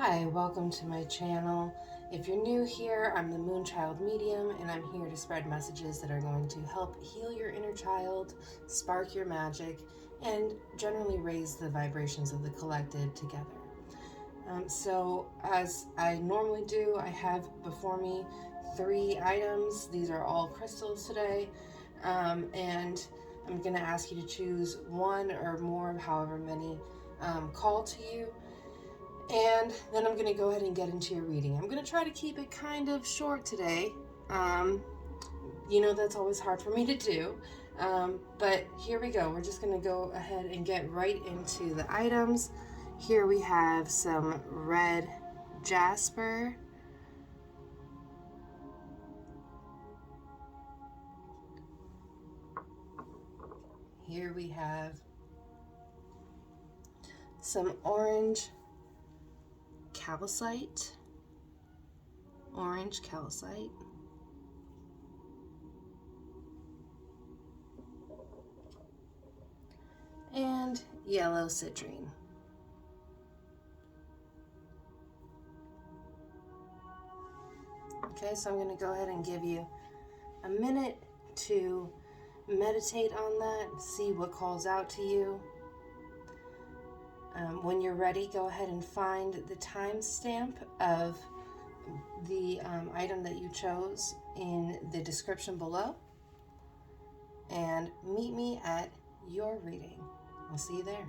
Hi, welcome to my channel. If you're new here, I'm the Moonchild Medium, and I'm here to spread messages that are going to help heal your inner child, spark your magic, and generally raise the vibrations of the collective together. So as I normally do, I have before me 3 items. These are all crystals today, and I'm going to ask you to choose one or more of however many call to you. And then I'm going to go ahead and get into your reading. I'm going to try to keep it kind of short today. That's always hard for me to do. But here we go. We're just going to go ahead and get right into the items. Here we have some red Jasper. Here we have some orange Calcite. Orange Calcite. And yellow Citrine. Okay, so I'm going to go ahead and give you a minute to meditate on that, see what calls out to you. When you're ready, go ahead and find the timestamp of the item that you chose in the description below, and meet me at your reading. I'll see you there.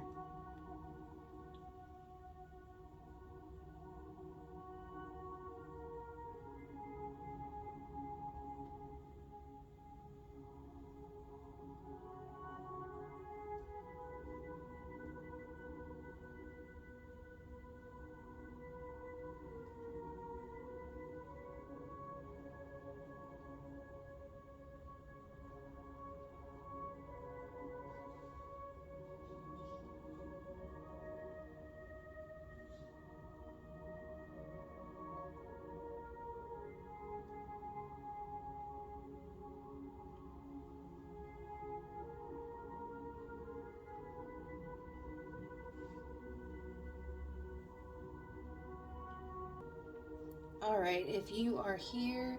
All right, if you are here,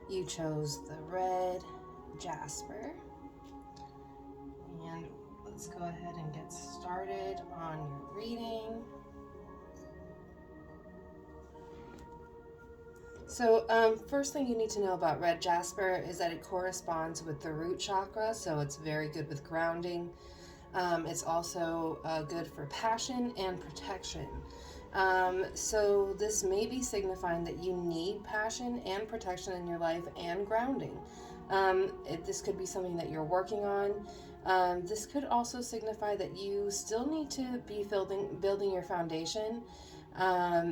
you chose the red Jasper. And let's go ahead and get started on your reading. So first thing you need to know about red Jasper is that it corresponds with the root chakra, so it's very good with grounding. It's also good for passion and protection. So this may be signifying that you need passion and protection in your life and grounding. This could be something that you're working on. This could also signify that you still need to be building your foundation.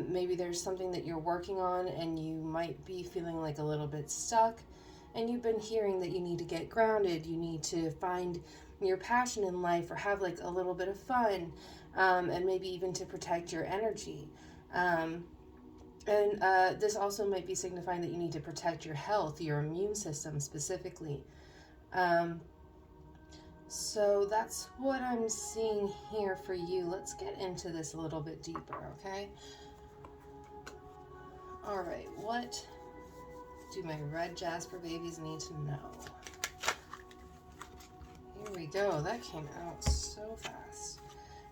Maybe there's something that you're working on and you might be feeling like a little bit stuck, and you've been hearing that you need to get grounded, you need to find your passion in life or have like a little bit of fun, and maybe even to protect your energy. This also might be signifying that you need to protect your health, your immune system specifically. So that's what I'm seeing here for you. Let's get into this a little bit deeper, okay? All right, what do my red Jasper babies need to know? Here we go. That came out so fast.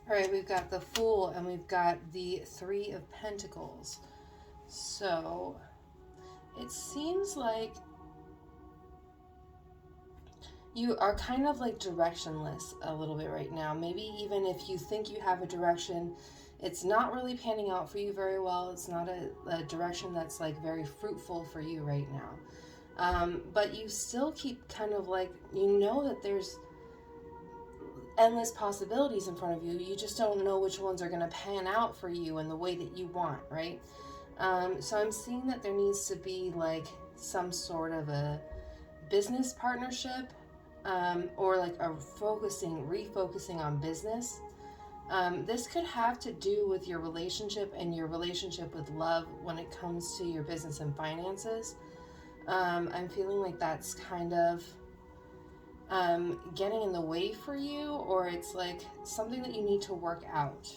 All right, we've got the Fool and we've got the 3 of Pentacles. So it seems like you are kind of like directionless a little bit right now. Maybe even if you think you have a direction, it's not really panning out for you very well. It's not a direction that's like very fruitful for you right now. But you still keep kind of like, that there's endless possibilities in front of you. You just don't know which ones are going to pan out for you in the way that you want, right? So I'm seeing that there needs to be like some sort of a business partnership, or like a refocusing on business. This could have to do with your relationship and your relationship with love when it comes to your business and finances. I'm feeling like that's kind of getting in the way for you, or it's like something that you need to work out.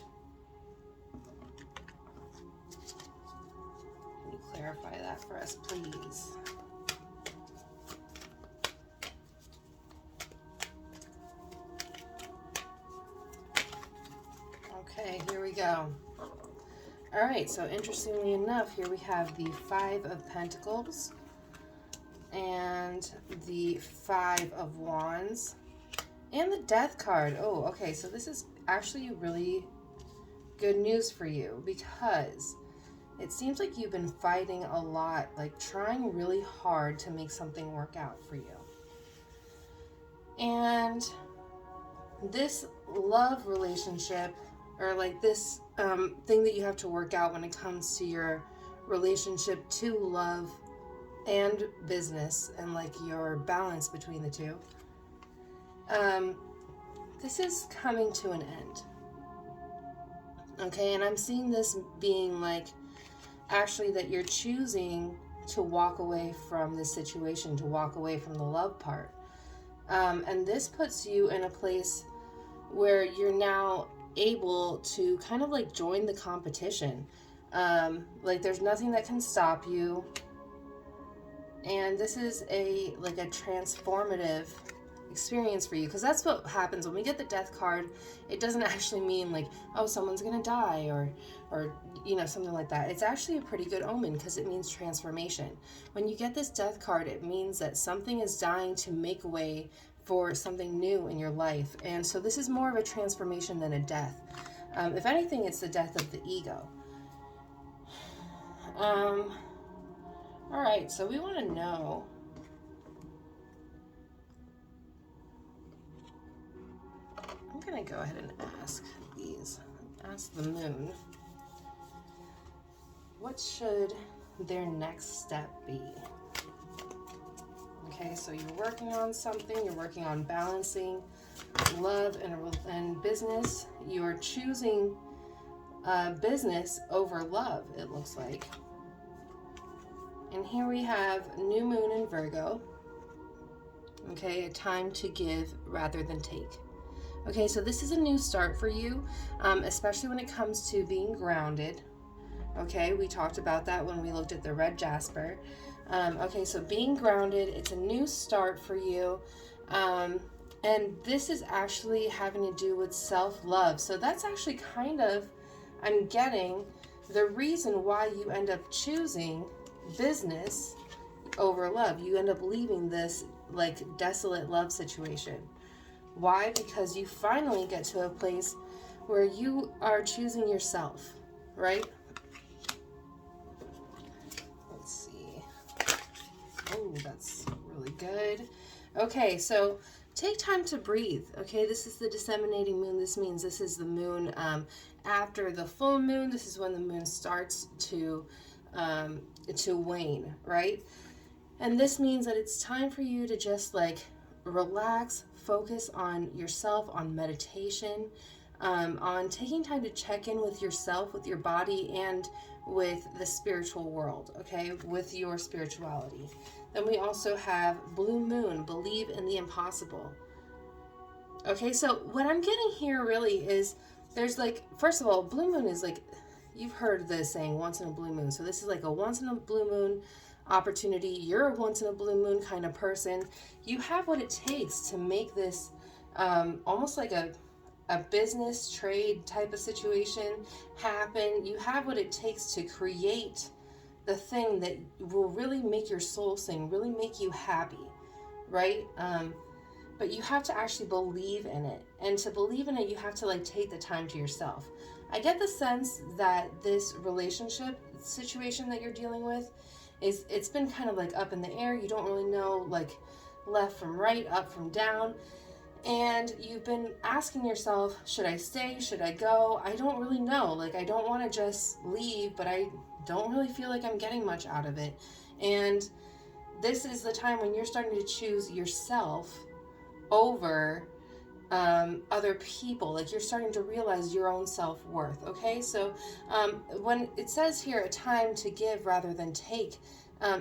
clarify that for us, please. Okay, here we go. All right, so interestingly enough, here we have the Five of Pentacles and the Five of Wands and the Death card. Oh, okay, so this is actually really good news for you, because it seems like you've been fighting a lot, like trying really hard to make something work out for you. And this love relationship, or like this thing that you have to work out when it comes to your relationship to love and business, and like your balance between the two, this is coming to an end. Okay, and I'm seeing this being like actually that you're choosing to walk away from this situation, to walk away from the love part. And this puts you in a place where you're now able to kind of like join the competition. Like there's nothing that can stop you. And this is a transformative experience for you, because that's what happens when we get the Death card. It doesn't actually mean like, oh, someone's gonna die or you know, something like that. It's actually a pretty good omen, because it means transformation. When you get this Death card, it means that something is dying to make way for something new in your life. And so this is more of a transformation than a death. If anything, it's the death of the ego. All right, so we want to know, I'm going to go ahead and ask the moon, what should their next step be? Okay, so you're working on something, you're working on balancing love and business. You're choosing business over love, it looks like. And here we have new moon in Virgo. Okay, a time to give rather than take. Okay, so this is a new start for you, especially when it comes to being grounded. Okay, we talked about that when we looked at the red Jasper. Okay, so being grounded, it's a new start for you. And this is actually having to do with self-love. So that's actually kind of, I'm getting the reason why you end up choosing business over love. You end up leaving this like desolate love situation. Why? Because you finally get to a place where you are choosing yourself, right? Let's see. Oh, that's really good. Okay, so take time to breathe. Okay, this is the disseminating moon. This means this is the moon after the full moon. This is when the moon starts to wane, right? And this means that it's time for you to just like relax, focus on yourself, on meditation, on taking time to check in with yourself, with your body, and with the spiritual world, okay, with your spirituality. Then we also have blue moon, believe in the impossible. Okay, so what I'm getting here really is there's like, first of all, blue moon is like, you've heard the saying once in a blue moon. So this is like a once in a blue moon opportunity. You're a once in a blue moon kind of person. You have what it takes to make this almost like a business trade type of situation happen. You have what it takes to create the thing that will really make your soul sing, really make you happy, right? But you have to actually believe in it. And to believe in it, you have to like take the time to yourself. I get the sense that this relationship situation that you're dealing with it's been kind of like up in the air. You don't really know like left from right, up from down. And you've been asking yourself, should I stay? Should I go? I don't really know. Like, I don't want to just leave, but I don't really feel like I'm getting much out of it. And this is the time when you're starting to choose yourself over other people. Like, you're starting to realize your own self-worth. Okay, so when it says here a time to give rather than take,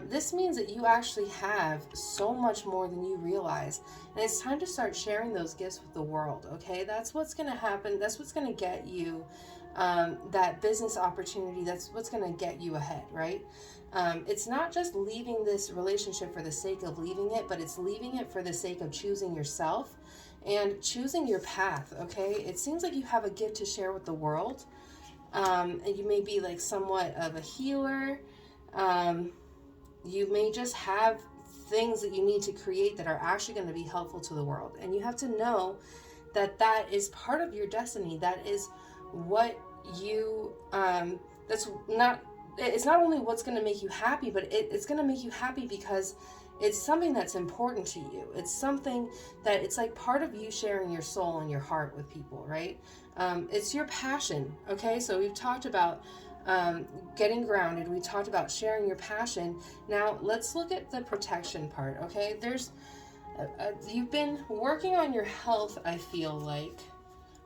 this means that you actually have so much more than you realize, and it's time to start sharing those gifts with the world. Okay, that's what's going to happen. That's what's going to get you that business opportunity, that's what's going to get you ahead, right? It's not just leaving this relationship for the sake of leaving it, but it's leaving it for the sake of choosing yourself and choosing your path, okay? It seems like you have a gift to share with the world. And you may be like somewhat of a healer. You may just have things that you need to create that are actually going to be helpful to the world. And you have to know that that is part of your destiny. That is what you, it's not only what's going to make you happy, but it's going to make you happy because it's something that's important to you. It's something that it's like part of you sharing your soul and your heart with people, right? It's your passion, okay? So we've talked about getting grounded. We talked about sharing your passion. Now let's look at the protection part, okay? You've been working on your health, I feel like,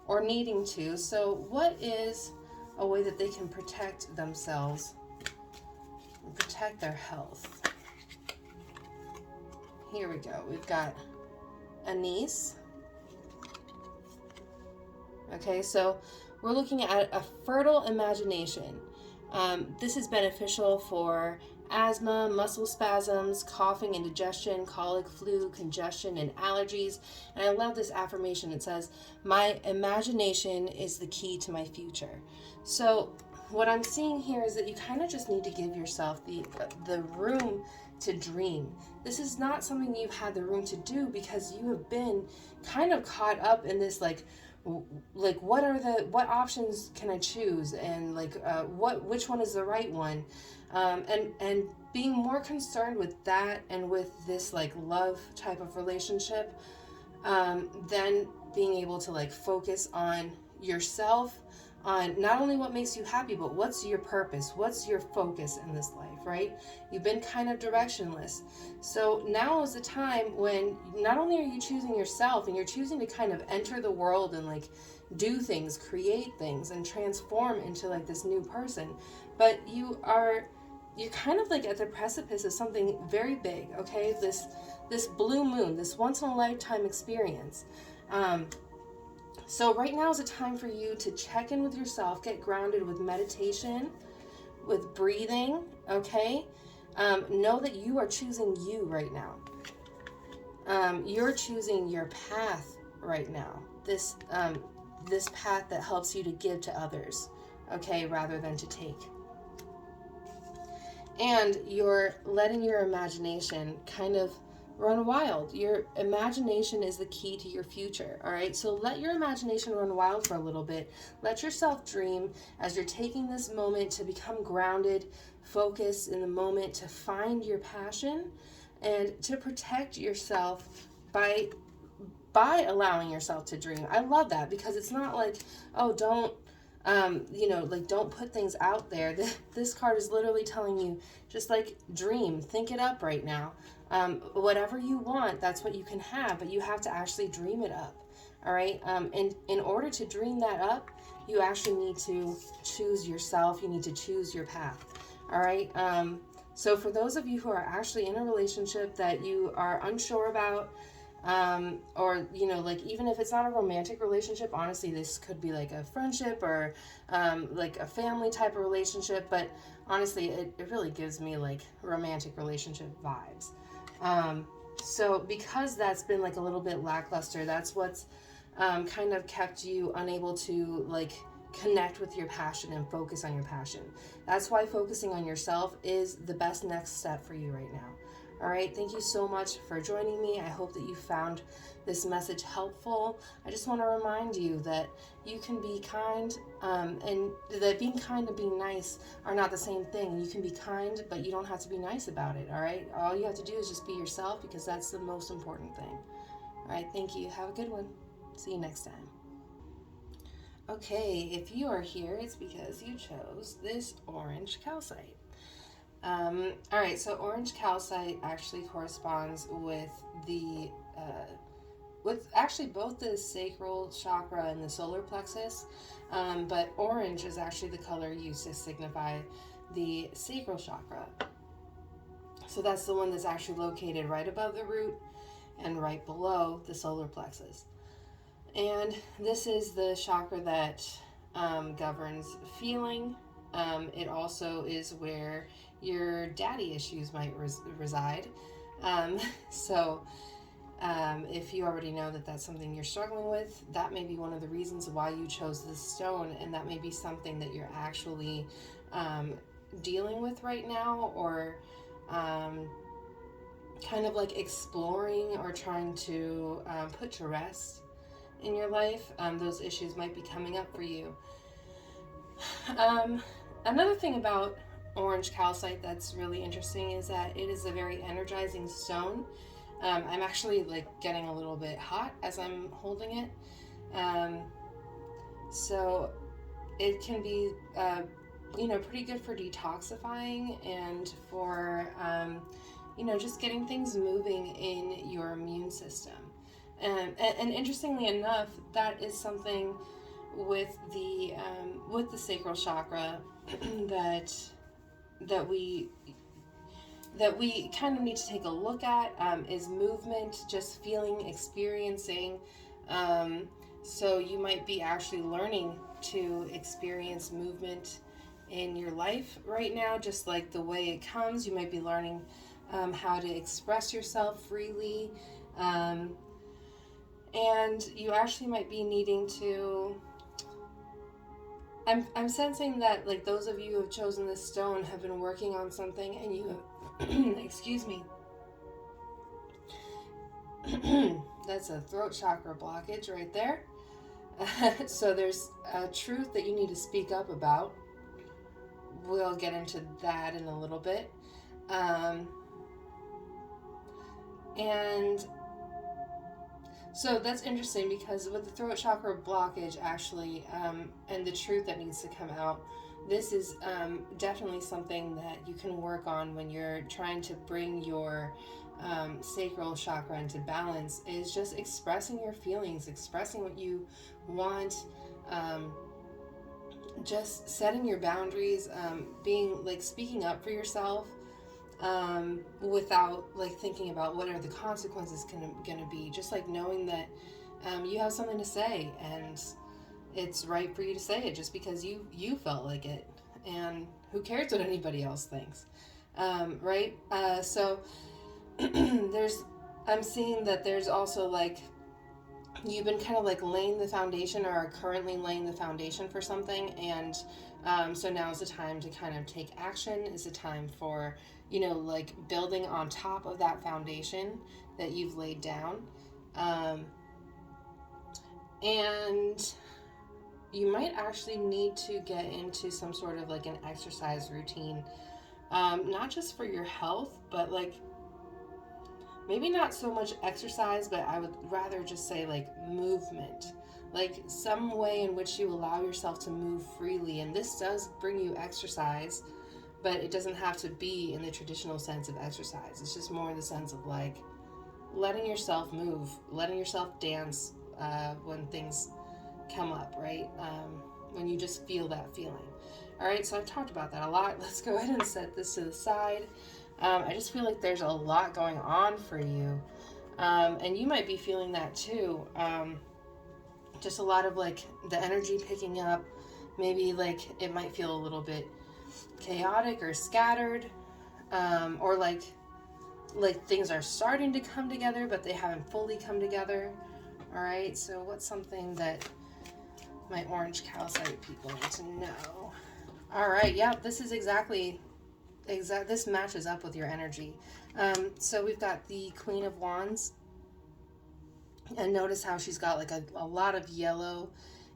or needing to. So what is a way that they can protect themselves and protect their health? Here we go. We've got anise. Okay, so we're looking at a fertile imagination. This is beneficial for asthma, muscle spasms, coughing, indigestion, colic, flu, congestion, and allergies. And I love this affirmation. It says, "My imagination is the key to my future." So what I'm seeing here is that you kind of just need to give yourself the room to dream. This is not something you've had the room to do because you have been kind of caught up in this like what options can I choose, and which one is the right one, and being more concerned with that and with this like love type of relationship, than being able to like focus on yourself, on not only what makes you happy, but what's your purpose, what's your focus in this life, right? You've been kind of directionless. So now is the time when not only are you choosing yourself and you're choosing to kind of enter the world and like do things, create things, and transform into like this new person, but you're kind of like at the precipice of something very big, okay? This blue moon, this once in a lifetime experience. So right now is a time for you to check in with yourself, get grounded with meditation, with breathing, okay? Know that you are choosing you right now. You're choosing your path right now. This path that helps you to give to others, okay, rather than to take. And you're letting your imagination kind of run wild. Your imagination is the key to your future, all right? So let your imagination run wild for a little bit. Let yourself dream as you're taking this moment to become grounded, focus in the moment, to find your passion, and to protect yourself by allowing yourself to dream. I love that because it's not like, oh, don't don't put things out there. This card is literally telling you, just like dream, think it up right now. Whatever you want, that's what you can have, but you have to actually dream it up. All right. And in order to dream that up, you actually need to choose yourself. You need to choose your path. All right. So for those of you who are actually in a relationship that you are unsure about, or even if it's not a romantic relationship, honestly, this could be like a friendship or like a family type of relationship, but honestly, it really gives me like romantic relationship vibes. So because that's been like a little bit lackluster, that's what's kind of kept you unable to like connect with your passion and focus on your passion. That's why focusing on yourself is the best next step for you right now. All right, thank you so much for joining me. I hope that you found this message helpful. I just want to remind you that you can be kind, and that being kind and being nice are not the same thing. You can be kind, but you don't have to be nice about it, all right? All you have to do is just be yourself, because that's the most important thing. All right, thank you. Have a good one. See you next time. Okay, if you are here, it's because you chose this orange calcite. All right, so orange calcite actually corresponds with with actually both the sacral chakra and the solar plexus, but orange is actually the color used to signify the sacral chakra. So that's the one that's actually located right above the root and right below the solar plexus. And this is the chakra that governs feeling. It also is where your daddy issues might reside. Um, so, if you already know that that's something you're struggling with, that may be one of the reasons why you chose this stone, and that may be something that you're actually dealing with right now, or kind of like exploring or trying to put to rest in your life. Those issues might be coming up for you. Another thing about orange calcite that's really interesting is that it is a very energizing stone. I'm actually like getting a little bit hot as I'm holding it. So it can be, pretty good for detoxifying and for, just getting things moving in your immune system. And interestingly enough, that is something with the sacral chakra that we kind of need to take a look at, is movement, just feeling, experiencing. So you might be actually learning to experience movement in your life right now, just like the way it comes. You might be learning how to express yourself freely. And you actually might be needing to, I'm sensing that like those of you who have chosen this stone have been working on something, and you have, excuse me, that's a throat chakra blockage right there. So there's a truth that you need to speak up about. We'll get into that in a little bit. And so that's interesting, because with the throat chakra blockage, actually, and the truth that needs to come out, this is definitely something that you can work on when you're trying to bring your sacral chakra into balance, is just expressing your feelings, expressing what you want, just setting your boundaries, being like speaking up for yourself, without like thinking about what are the consequences gonna be. Just like knowing that you have something to say, and it's right for you to say it just because you felt like it, and who cares what anybody else thinks, right? So I'm seeing that there's also like you've been kind of like laying the foundation, or are currently laying the foundation for something, and so now is the time to kind of take action. Is the time for, like building on top of that foundation that you've laid down. And you might actually need to get into some sort of like an exercise routine, not just for your health, but like maybe not so much exercise, but I would rather just say like movement, like some way in which you allow yourself to move freely. And this does bring you exercise, but it doesn't have to be in the traditional sense of exercise. It's just more in the sense of like letting yourself move, letting yourself dance when things come up, right? When you just feel that feeling. All right, so I've talked about that a lot. Let's go ahead and set this to the side. I just feel like there's a lot going on for you. And you might be feeling that too. Just a lot of like the energy picking up. Maybe like it might feel a little bit chaotic or scattered. Or like things are starting to come together, but they haven't fully come together. All right, so what's something that my orange calcite people need to know? All right, yeah, this is this matches up with your energy. So we've got the Queen of Wands, and notice how she's got like a lot of yellow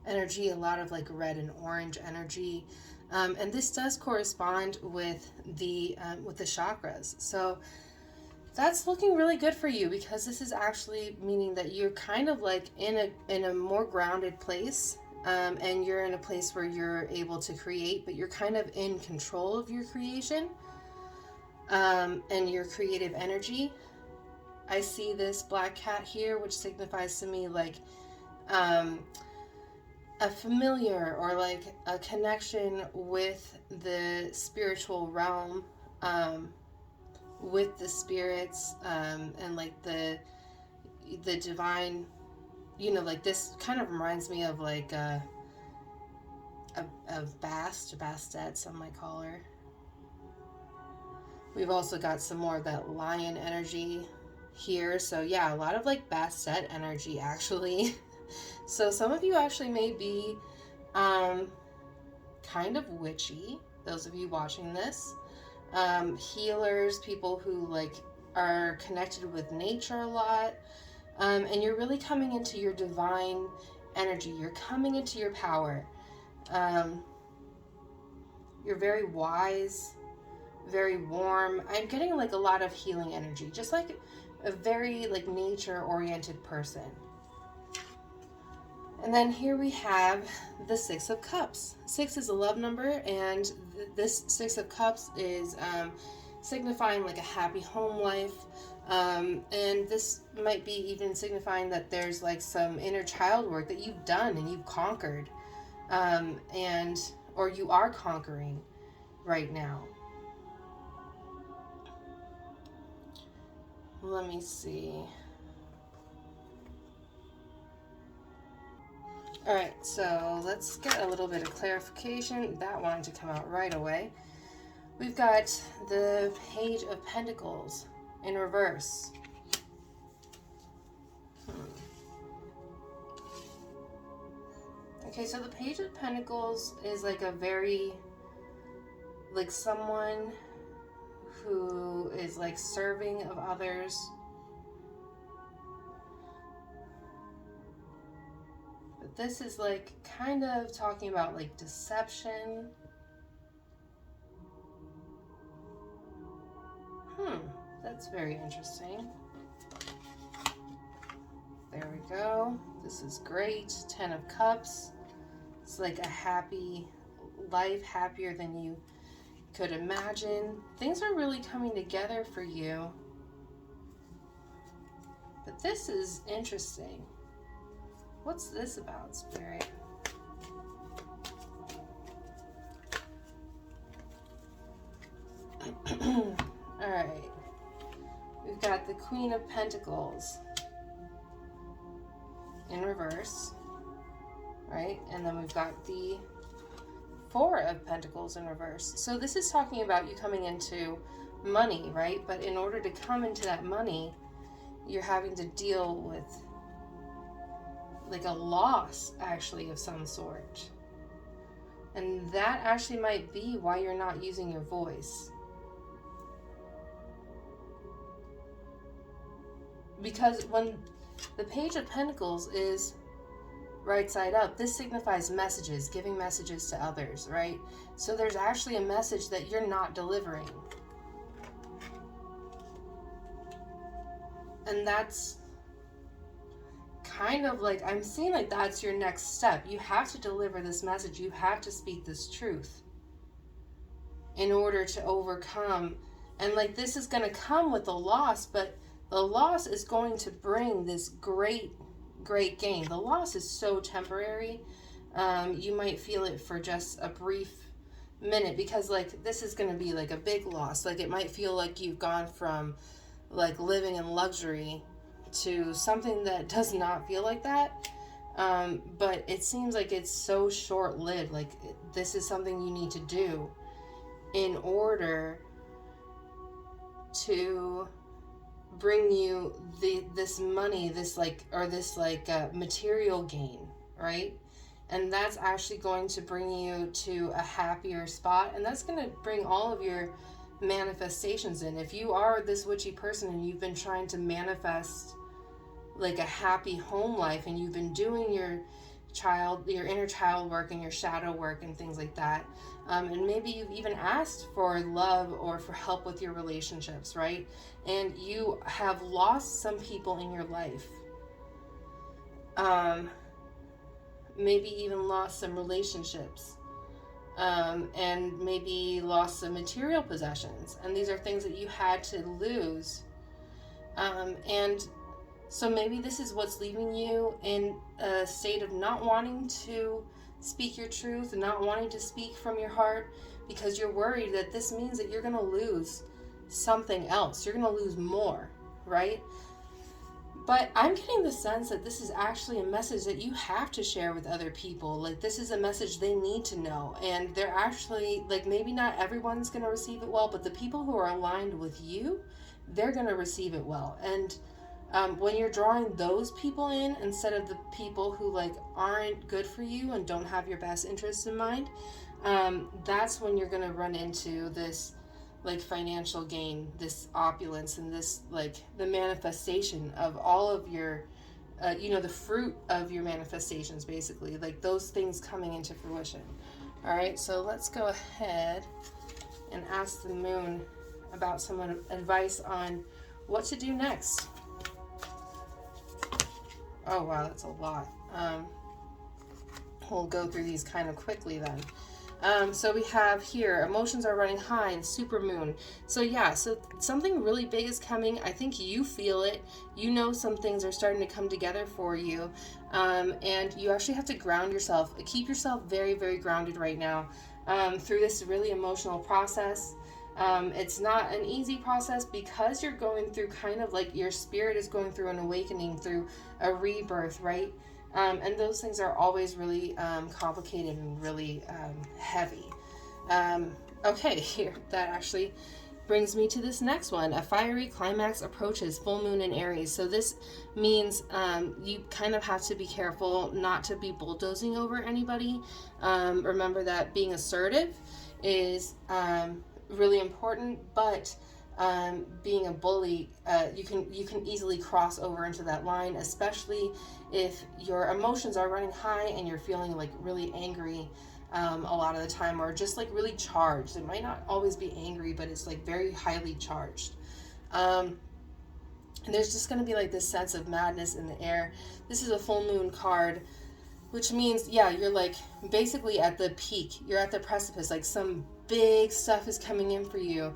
energy, a lot of like red and orange energy, and this does correspond with the chakras. So that's looking really good for you, because this is actually meaning that you're kind of like in a more grounded place. And you're in a place where you're able to create, but you're kind of in control of your creation, and your creative energy. I see this black cat here, which signifies to me like a familiar, or like a connection with the spiritual realm, with the spirits, and like the divine. Like this kind of reminds me of like of Bast, Bastet, some might call her. We've also got some more of that lion energy here. So yeah, a lot of like Bastet energy actually. So some of you actually may be kind of witchy, those of you watching this. Healers, people who like are connected with nature a lot. And you're really coming into your divine energy. You're coming into your power. You're very wise, very warm. I'm getting like a lot of healing energy, just like a very like nature oriented person. And then here we have the Six of Cups. 6 is a love number, and this Six of Cups is signifying like a happy home life. And this might be even signifying that there's like some inner child work that you've done and you've conquered, or you are conquering right now. Let me see. All right, so let's get a little bit of clarification. That wanted to come out right away. We've got the Page of Pentacles in reverse. Okay, so the Page of Pentacles is like a very, like someone who is like serving of others. But this is like kind of talking about like deception. That's very interesting. There we go. This is great. 10 of Cups. It's like a happy life, happier than you could imagine. Things are really coming together for you. But this is interesting. What's this about, Spirit? All right. We've got the Queen of Pentacles in reverse, right? And then we've got the Four of Pentacles in reverse. So this is talking about you coming into money, right? But in order to come into that money, you're having to deal with like a loss, actually, of some sort. And that actually might be why you're not using your voice. Because when the Page of Pentacles is right side up, this signifies messages, giving messages to others, right? So there's actually a message that you're not delivering. And that's kind of like, I'm seeing like that's your next step. You have to deliver this message. You have to speak this truth in order to overcome. And like this is going to come with a loss, but the loss is going to bring this great gain. The loss is so temporary. You might feel it for just a brief minute because like this is going to be like a big loss. Like it might feel like you've gone from like living in luxury to something that does not feel like that. But it seems like it's so short-lived. Like this is something you need to do in order to bring you this money, this material gain, right? And that's actually going to bring you to a happier spot, and that's going to bring all of your manifestations in. If you are this witchy person and you've been trying to manifest like a happy home life, and you've been doing your inner child work and your shadow work and things like that, and maybe you've even asked for love or for help with your relationships, right? And you have lost some people in your life, maybe even lost some relationships, and maybe lost some material possessions, and these are things that you had to lose, and so maybe this is what's leaving you in a state of not wanting to speak your truth, not wanting to speak from your heart, because you're worried that this means that you're going to lose something else. You're going to lose more, right? But I'm getting the sense that this is actually a message that you have to share with other people. Like, this is a message they need to know. And they're actually, like, maybe not everyone's going to receive it well, but the people who are aligned with you, they're going to receive it well. And when you're drawing those people in instead of the people who, like, aren't good for you and don't have your best interests in mind, that's when you're going to run into this, like, financial gain, this opulence, and this, like, the manifestation of all of your, the fruit of your manifestations, basically, like those things coming into fruition. All right, so let's go ahead and ask the moon about some advice on what to do next. Oh, wow, that's a lot. We'll go through these kind of quickly then. So we have here, emotions are running high and super moon. So yeah, so something really big is coming. I think you feel it. You know some things are starting to come together for you. And you actually have to ground yourself. Keep yourself very, very grounded right now through this really emotional process. It's not an easy process because you're going through kind of like your spirit is going through an awakening, through a rebirth, right? And those things are always really complicated and really heavy. Okay, here, that actually brings me to this next one. A fiery climax approaches, full moon in Aries. So this means you kind of have to be careful not to be bulldozing over anybody. Remember that being assertive is really important, but being a bully, you can easily cross over into that line, especially if your emotions are running high and you're feeling like really angry a lot of the time, or just like really charged. It might not always be angry, but it's like very highly charged. And there's just going to be like this sense of madness in the air. This is a full moon card, which means, yeah, you're like basically at the peak. You're at the precipice, like some big stuff is coming in for you.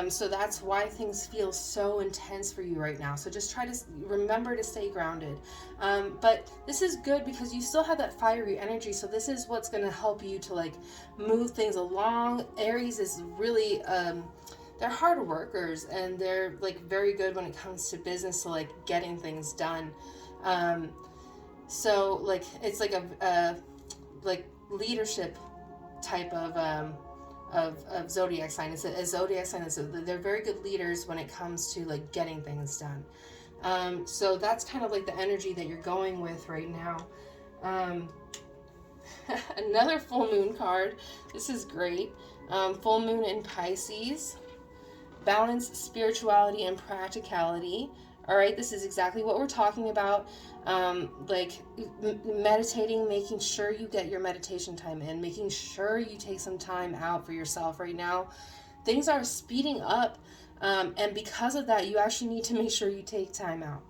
So that's why things feel so intense for you right now. So just try to remember to stay grounded. But this is good because you still have that fiery energy. So this is what's going to help you to like move things along. Aries is really, they're hard workers and they're like very good when it comes to business, so like getting things done. So like it's like a like leadership type of zodiac sign. It's a zodiac sign. They're very good leaders when it comes to like getting things done. So that's kind of like the energy that you're going with right now. Another full moon card. This is great. Full moon in Pisces. Balance spirituality and practicality. All right, this is exactly what we're talking about. Like meditating, making sure you get your meditation time in, making sure you take some time out for yourself right now. Things are speeding up, and because of that, you actually need to make sure you take time out.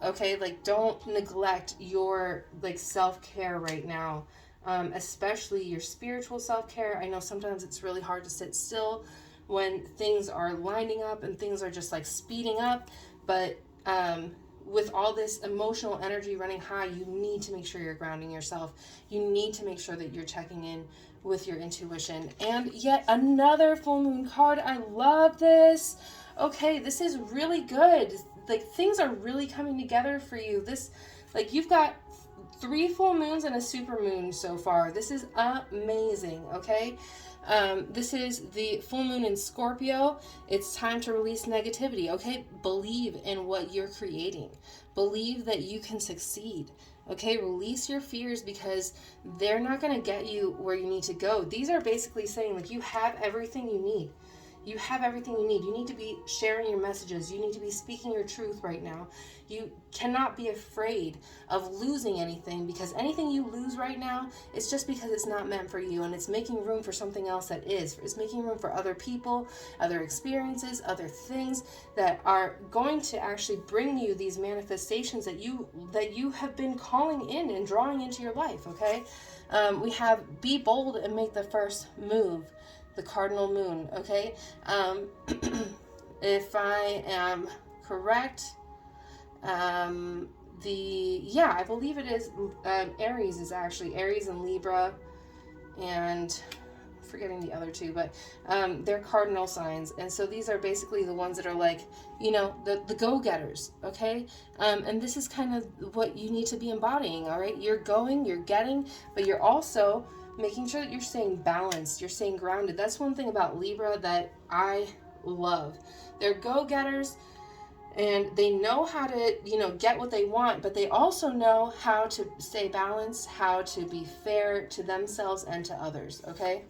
Okay, like don't neglect your like self-care right now, especially your spiritual self-care. I know sometimes it's really hard to sit still when things are lining up and things are just like speeding up, but with all this emotional energy running high, you need to make sure you're grounding yourself. You need to make sure that you're checking in with your intuition. And yet another full moon card. I love this. Okay, this is really good. Like things are really coming together for you. This, like you've got 3 full moons and a super moon so far. This is amazing, okay? This is the full moon in Scorpio. It's time to release negativity, okay? Believe in what you're creating. Believe that you can succeed, okay? Release your fears because they're not going to get you where you need to go. These are basically saying like you have everything you need. You have everything you need. You need to be sharing your messages. You need to be speaking your truth right now. You cannot be afraid of losing anything, because anything you lose right now, it's just because it's not meant for you, and it's making room for something else that is. It's making room for other people, other experiences, other things that are going to actually bring you these manifestations that you have been calling in and drawing into your life, okay? We have be bold and make the first move. The cardinal moon, okay? If I am correct, I believe it is Aries is actually Aries and Libra, and forgetting the other two, but they're cardinal signs. And so these are basically the ones that are like, you know, the go-getters, okay? And this is kind of what you need to be embodying, all right? You're going, you're getting, but you're also making sure that you're staying balanced, you're staying grounded. That's one thing about Libra that I love. They're go-getters, and they know how to, you know, get what they want, but they also know how to stay balanced, how to be fair to themselves and to others, okay?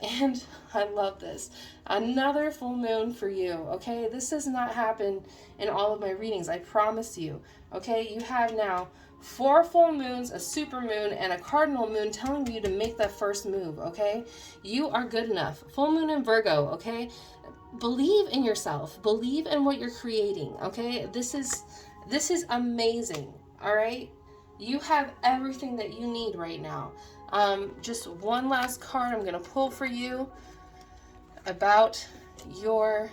And I love this. Another full moon for you, okay? This does not happen in all of my readings, I promise you, okay? You have now 4 full moons, a super moon, and a cardinal moon telling you to make that first move, okay? You are good enough. Full moon in Virgo, okay? Believe in yourself. Believe in what you're creating, okay? This is amazing, all right? You have everything that you need right now. Just one last card I'm going to pull for you about your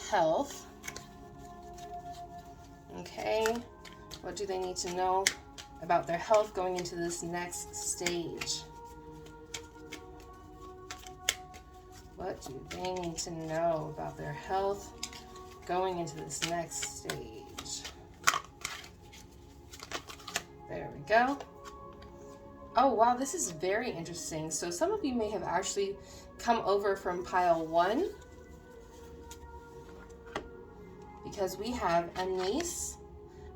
health. Okay, what do they need to know about their health going into this next stage? What do they need to know about their health going into this next stage? There we go. Oh, wow, this is very interesting. So some of you may have actually come over from pile 1, because we have a niece,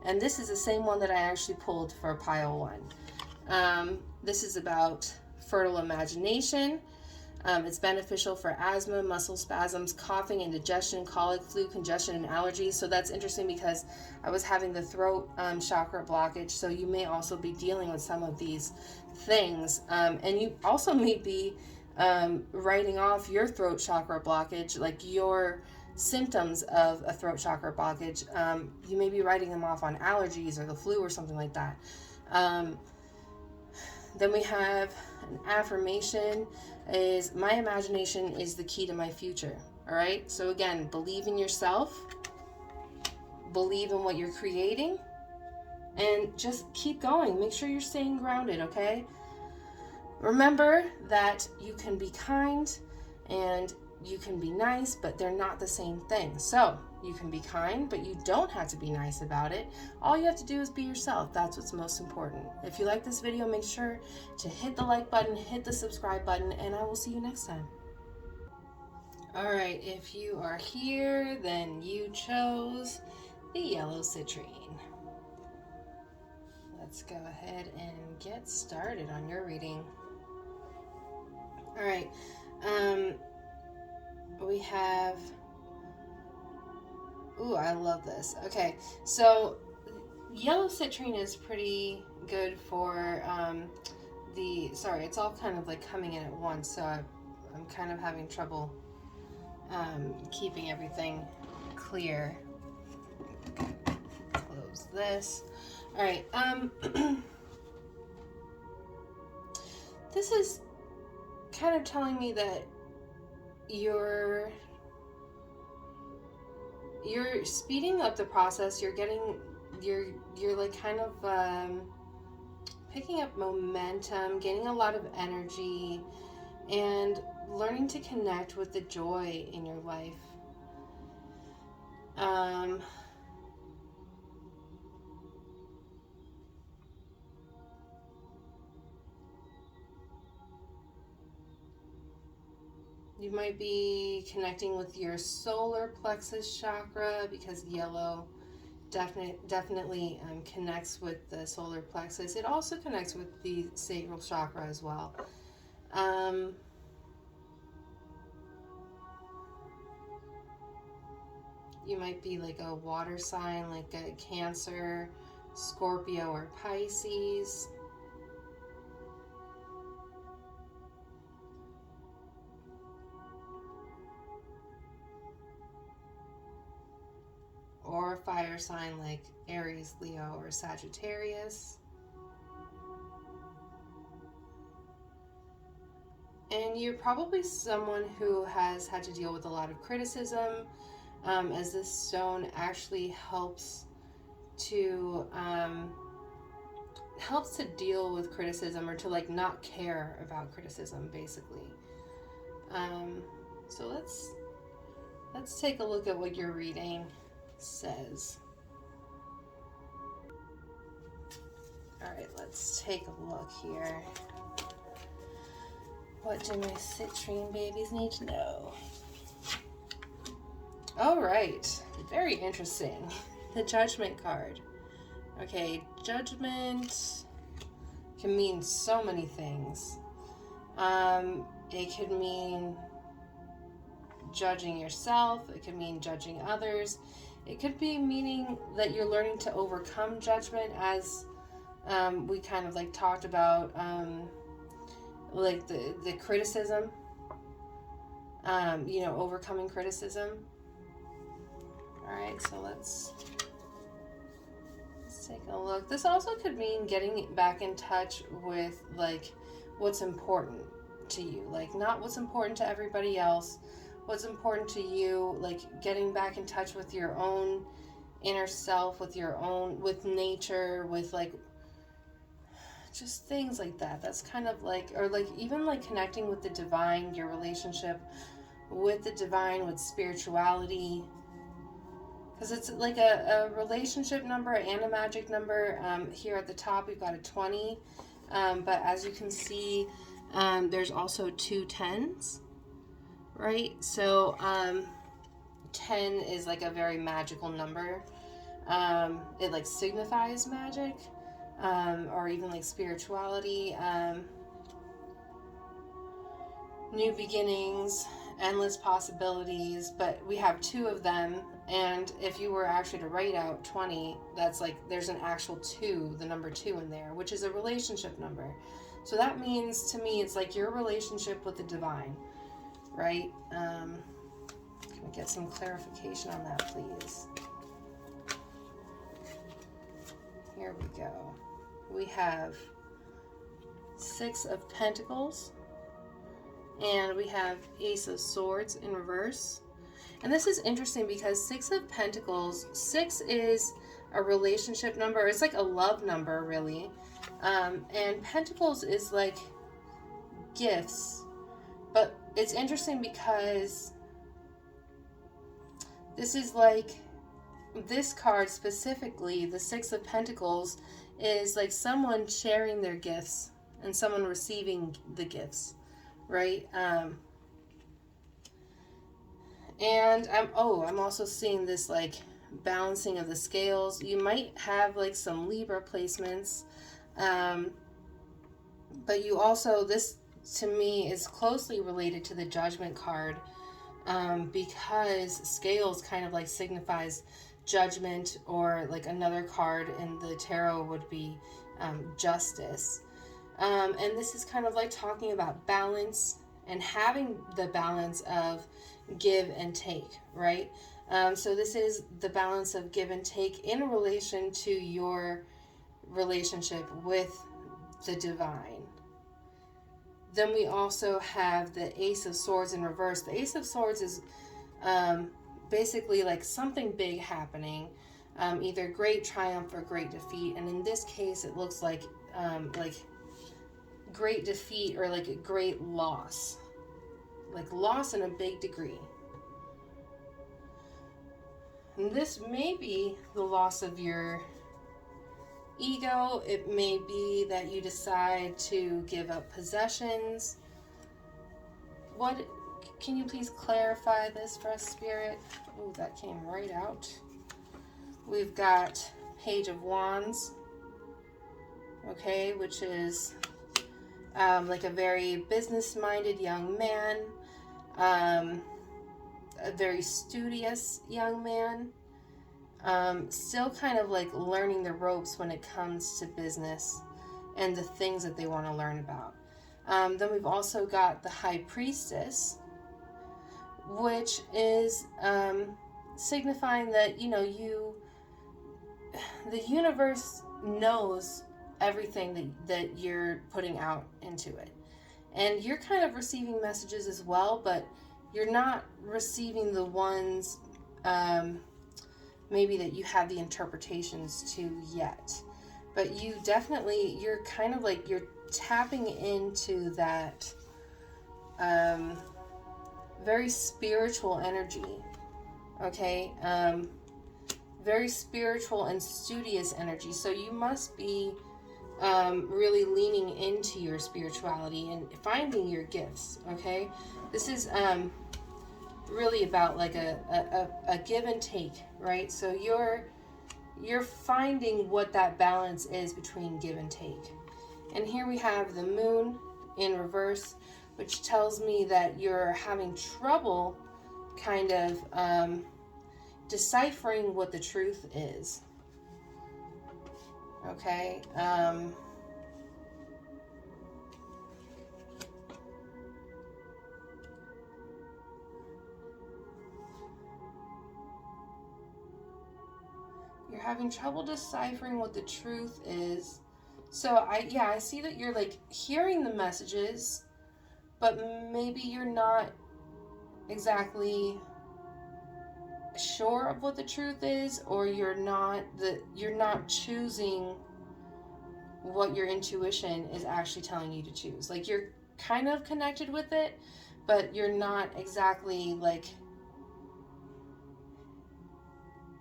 and this is the same one that I actually pulled for pile 1. This is about fertile imagination. It's beneficial for asthma, muscle spasms, coughing, indigestion, colic, flu, congestion, and allergies. So that's interesting because I was having the throat chakra blockage. So you may also be dealing with some of these things. And you also may be writing off your throat chakra blockage, like your symptoms of a throat chakra blockage. You may be writing them off on allergies or the flu or something like that. Then we have an affirmation is, my imagination is the key to my future. All right. So again, believe in yourself, believe in what you're creating, and just keep going. Make sure you're staying grounded. Okay. Remember that you can be kind and you can be nice, but they're not the same thing. So you can be kind, but you don't have to be nice about it. All you have to do is be yourself. That's what's most important. If you like this video, make sure to hit the like button, hit the subscribe button, and I will see you next time. All right, if you are here, then you chose the yellow citrine. Let's go ahead and get started on your reading. All right, we have, ooh, I love this. Okay, so yellow citrine is pretty good for sorry, it's all kind of like coming in at once, so I'm kind of having trouble keeping everything clear. Close this. All right, this is kind of telling me that you're speeding up the process. You're like kind of picking up momentum, gaining a lot of energy, and learning to connect with the joy in your life. You might be connecting with your solar plexus chakra, because yellow definitely connects with the solar plexus. It also connects with the sacral chakra as well. You might be like a water sign, like a Cancer, Scorpio, or Pisces. Or a fire sign like Aries, Leo, or Sagittarius. And you're probably someone who has had to deal with a lot of criticism, as this stone actually helps to helps to deal with criticism, or to like not care about criticism, basically. So let's take a look at what your reading says. All right, let's take a look here. What do my citrine babies need to know? All right, very interesting. The Judgment card. Okay, judgment can mean so many things. It could mean judging yourself. It could mean judging others. It could be meaning that you're learning to overcome judgment, as we kind of like talked about, like the criticism, overcoming criticism. All right, so let's take a look. This also could mean getting back in touch with like what's important to you, like not what's important to everybody else, what's important to you, like getting back in touch with your own inner self, with nature, with like just things like that. That's kind of like, or like even like connecting with the divine, your relationship with the divine, with spirituality, because it's like a relationship number and a magic number. Here at the top we've got a 20, but as you can see, there's also 2 10s, right? So 10 is like a very magical number. It like signifies magic, or even like spirituality, new beginnings, endless possibilities. But we have 2 of them, and if you were actually to write out 20, that's like there's an actual 2, the number 2 in there, which is a relationship number. So that means to me it's like your relationship with the divine, right? Can we get some clarification on that, please? Here we go. We have 6 of Pentacles, and we have Ace of Swords in reverse. And this is interesting because 6 of Pentacles, 6 is a relationship number. It's like a love number, really. And Pentacles is like gifts. But it's interesting because this is like, this card specifically, the 6 of Pentacles, is like someone sharing their gifts and someone receiving the gifts, right? And I'm also seeing this like balancing of the scales. You might have like some Libra placements, but you also, this to me is closely related to the Judgment card, because scales kind of like signifies judgment, or like another card in the tarot would be justice. And this is kind of like talking about balance and having the balance of give and take, right? So this is the balance of give and take in relation to your relationship with the divine. Then we also have the Ace of Swords in reverse. The Ace of Swords is basically like something big happening, either great triumph or great defeat. And in this case, it looks like great defeat, or like a great loss, like loss in a big degree. And this may be the loss of your ego. It may be that you decide to give up possessions. What, can you please clarify this for us, Spirit? Oh, that came right out. We've got Page of Wands, okay, which is like a very business-minded young man, a very studious young man, still kind of like learning the ropes when it comes to business and the things that they want to learn about. Then we've also got the High Priestess, which is signifying that, the universe knows everything that you're putting out into it. And you're kind of receiving messages as well, but you're not receiving the ones maybe that you have the interpretations to yet. But you definitely, you're kind of like, you're tapping into that very spiritual energy, okay? Very spiritual and studious energy. So you must be really leaning into your spirituality and finding your gifts, okay? This is really about like a give and take, right? So you're finding what that balance is between give and take. And here we have the moon in reverse, which tells me that you're having trouble kind of deciphering what the truth is. Okay. You're having trouble deciphering what the truth is. So I see that you're like hearing the messages, but maybe you're not exactly sure of what the truth is, or you're not choosing what your intuition is actually telling you to choose. Like you're kind of connected with it, but you're not exactly like,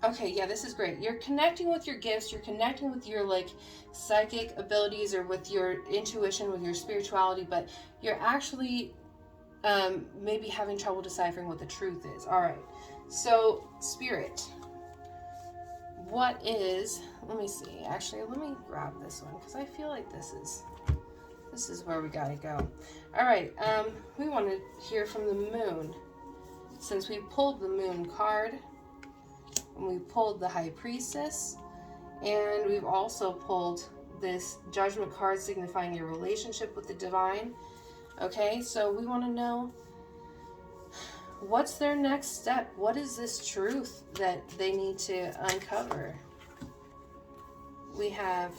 okay, yeah, this is great. You're connecting with your gifts, you're connecting with your like psychic abilities or with your intuition, with your spirituality, but you're actually maybe having trouble deciphering what the truth is. All right. So, spirit, what is, let me see. Actually, let me grab this one because I feel like this is where we got to go. All right. We want to hear from the moon. Since we pulled the moon card, and we pulled the high priestess, and we've also pulled this judgment card signifying your relationship with the divine. Okay, so we want to know, what's their next step? What is this truth that they need to uncover? We have,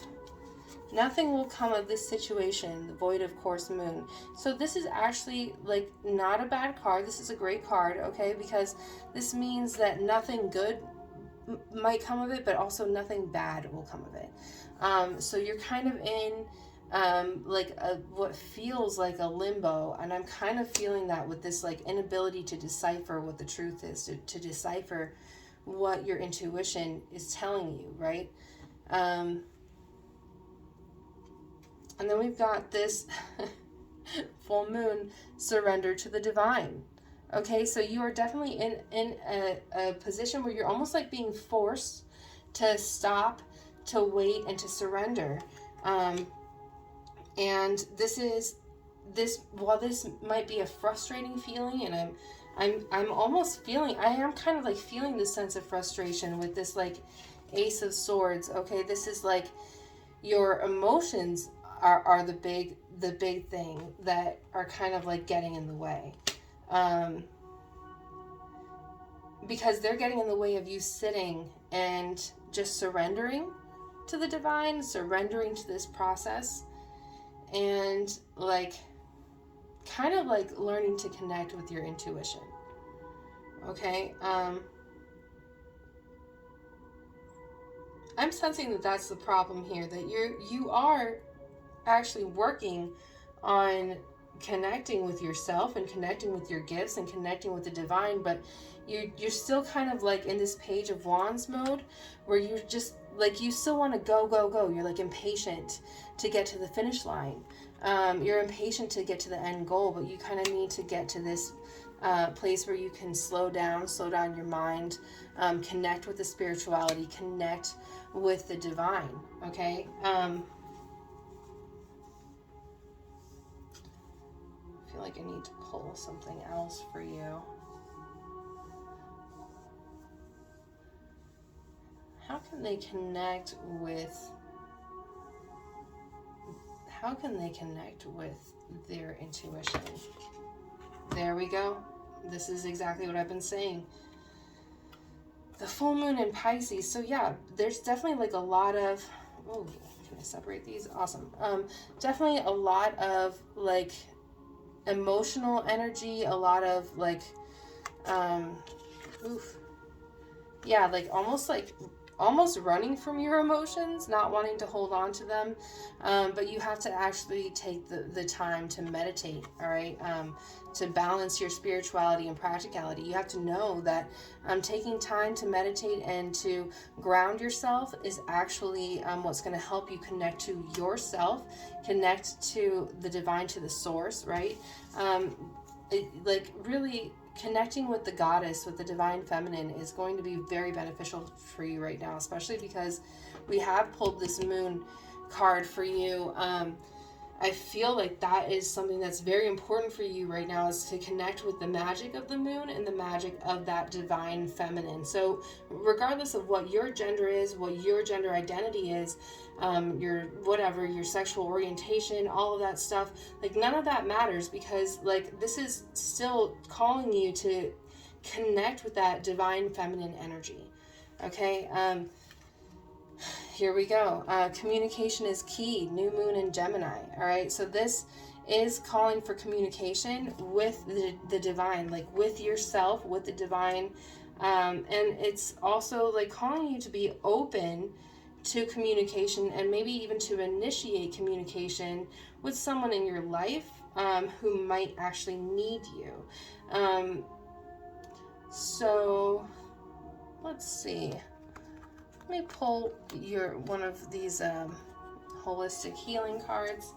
nothing will come of this situation, the void of course moon. So this is actually like not a bad card. This is a great card, okay? Because this means that nothing good might come of it, but also nothing bad will come of it. So you're kind of in like what feels like a limbo, and I'm kind of feeling that with this like inability to decipher what the truth is, to decipher what your intuition is telling you, right? And then we've got this full moon, surrender to the divine. Okay, so you are definitely in a position where you're almost like being forced to stop, to wait, and to surrender. And while this might be a frustrating feeling, and I'm almost feeling, I am kind of like feeling this sense of frustration with this like Ace of Swords. Okay, this is like your emotions are the big thing that are kind of like getting in the way. Because they're getting in the way of you sitting and just surrendering to the divine, surrendering to this process, and like kind of like learning to connect with your intuition. Okay, I'm sensing that that's the problem here, that you are actually working on connecting with yourself and connecting with your gifts and connecting with the divine, but you're still kind of like in this Page of Wands mode where you're just like, you still want to go. You're like impatient to get to the finish line. You're impatient to get to the end goal, but you kind of need to get to this place where you can slow down your mind, connect with the spirituality, connect with the divine. Okay. I feel like I need to pull something else for you. How can they connect with their intuition? There we go. This is exactly what I've been saying. The full moon in Pisces. So yeah, there's definitely like a lot of, oh, can I separate these? Awesome. Definitely a lot of like emotional energy, a lot of like, yeah, like almost like almost running from your emotions, not wanting to hold on to them. But you have to actually take the time to meditate, all right? To balance your spirituality and practicality. You have to know that taking time to meditate and to ground yourself is actually what's going to help you connect to yourself, connect to the divine, to the source, right? Like really connecting with the goddess, with the divine feminine, is going to be very beneficial for you right now, especially because we have pulled this moon card for you. I feel like that is something that's very important for you right now, is to connect with the magic of the moon and the magic of that divine feminine. So regardless of what your gender is, what your gender identity is, your whatever, your sexual orientation, all of that stuff, like none of that matters, because like this is still calling you to connect with that divine feminine energy. Okay. Here we go. Communication is key. New moon in Gemini. All right. So this is calling for communication with the divine, like with yourself, with the divine. And it's also like calling you to be open to communication, and maybe even to initiate communication with someone in your life who might actually need you. So let's see. Let me pull one of these holistic healing cards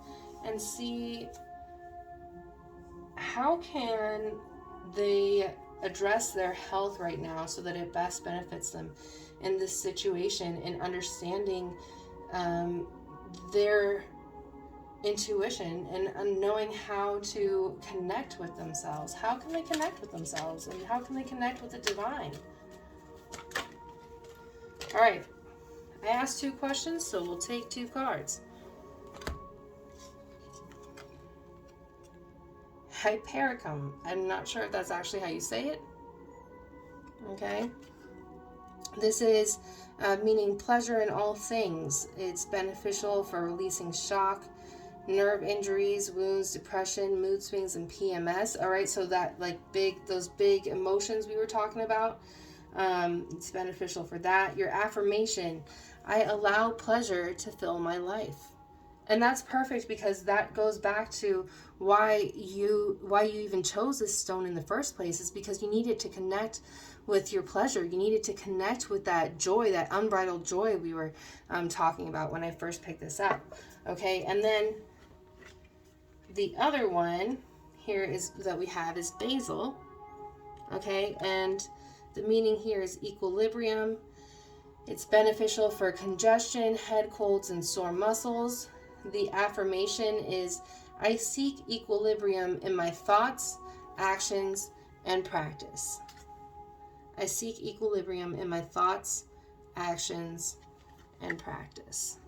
and see how can they address their health right now so that it best benefits them in this situation, and understanding their intuition and knowing how to connect with themselves. How can they connect with themselves, and how can they connect with the divine? All right, I asked 2 questions, so we'll take 2 cards. Hypericum. I'm not sure if that's actually how you say it. Okay. This is meaning pleasure in all things. It's beneficial for releasing shock, nerve injuries, wounds, depression, mood swings, and PMS. All right, so that like those big emotions we were talking about. It's beneficial for that. Your affirmation: I allow pleasure to fill my life. And that's perfect, because that goes back to why you even chose this stone in the first place, is because you needed to connect with your pleasure. You needed to connect with that joy, that unbridled joy we were talking about when I first picked this up. Okay, and then the other one here is that we have is basil. Okay, and the meaning here is equilibrium. It's beneficial for congestion, head colds, and sore muscles. The affirmation is, I seek equilibrium in my thoughts, actions, and practice. I seek equilibrium in my thoughts, actions, and practice.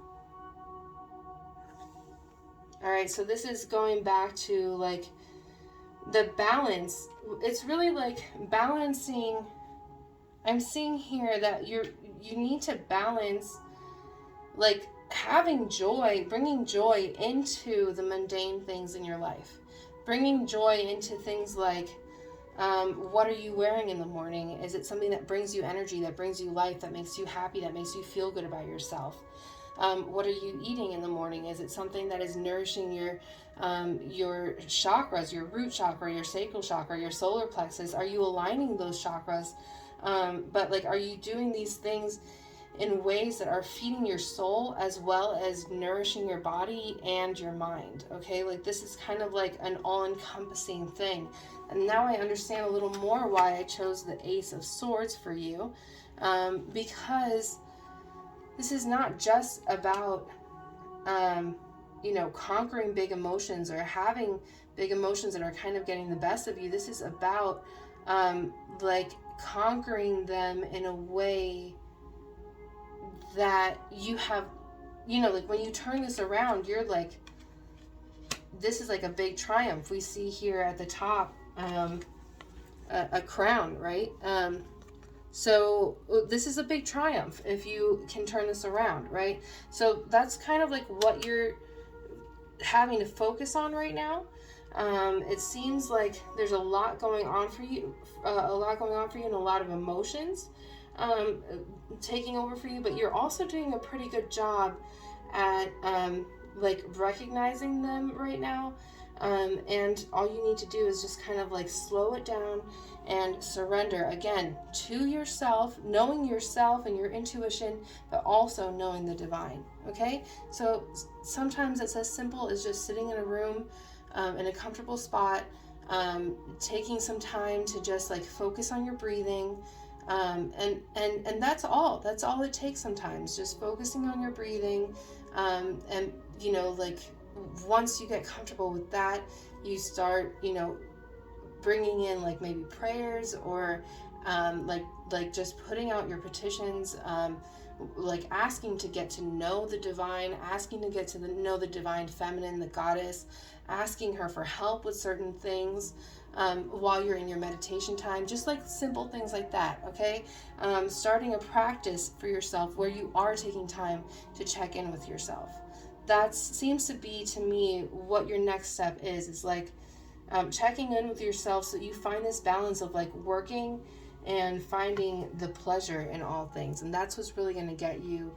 All right, so this is going back to like the balance. It's really like balancing. I'm seeing here that you need to balance like having joy, bringing joy into the mundane things in your life, bringing joy into things like what are you wearing in the morning? Is it something that brings you energy, that brings you life, that makes you happy, that makes you feel good about yourself? What are you eating in the morning? Is it something that is nourishing your chakras, your root chakra, your sacral chakra, your solar plexus? Are you aligning those chakras? But like, are you doing these things in ways that are feeding your soul as well as nourishing your body and your mind? Okay, like this is kind of like an all-encompassing thing. And now I understand a little more why I chose the Ace of Swords for you, because this is not just about conquering big emotions or having big emotions that are kind of getting the best of you. This is about like conquering them in a way that you have, like when you turn this around, you're like, this is like a big triumph. We see here at the top a crown, right? So this is a big triumph if you can turn this around, right? So that's kind of like what you're having to focus on right now. It seems like there's a lot going on for you, and a lot of emotions. taking over for you, but you're also doing a pretty good job at like recognizing them right now. And all you need to do is just kind of like slow it down and surrender again to yourself, knowing yourself and your intuition, but also knowing the divine. Okay, so sometimes it's as simple as just sitting in a room in a comfortable spot, taking some time to just like focus on your breathing. And that's all it takes sometimes, just focusing on your breathing. And you know, like once you get comfortable with that, you start, you know, bringing in like maybe prayers or like just putting out your petitions, like asking to get to know the divine, asking to get to know the divine feminine, the goddess, asking her for help with certain things while you're in your meditation time, just like simple things like that. Okay, starting a practice for yourself where you are taking time to check in with yourself. That seems to be, to me, what your next step is like checking in with yourself so you find this balance of like working and finding the pleasure in all things. And that's what's really going to get you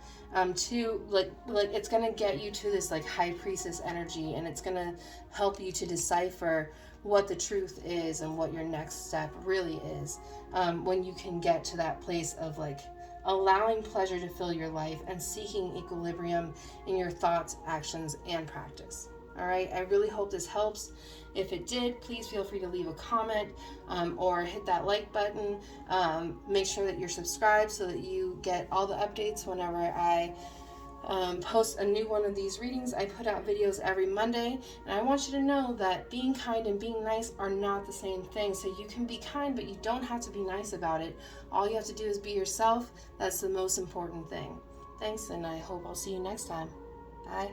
to like it's going to get you to this like high priestess energy, and it's going to help you to decipher what the truth is and what your next step really is, when you can get to that place of like allowing pleasure to fill your life and seeking equilibrium in your thoughts, actions, and practice. All right, I really hope this helps. If it did, please feel free to leave a comment or hit that like button. Make sure that you're subscribed so that you get all the updates whenever I post a new one of these readings. I put out videos every Monday, and I want you to know that being kind and being nice are not the same thing. So you can be kind, but you don't have to be nice about it. All you have to do is be yourself. That's the most important thing. Thanks, and I hope I'll see you next time. Bye.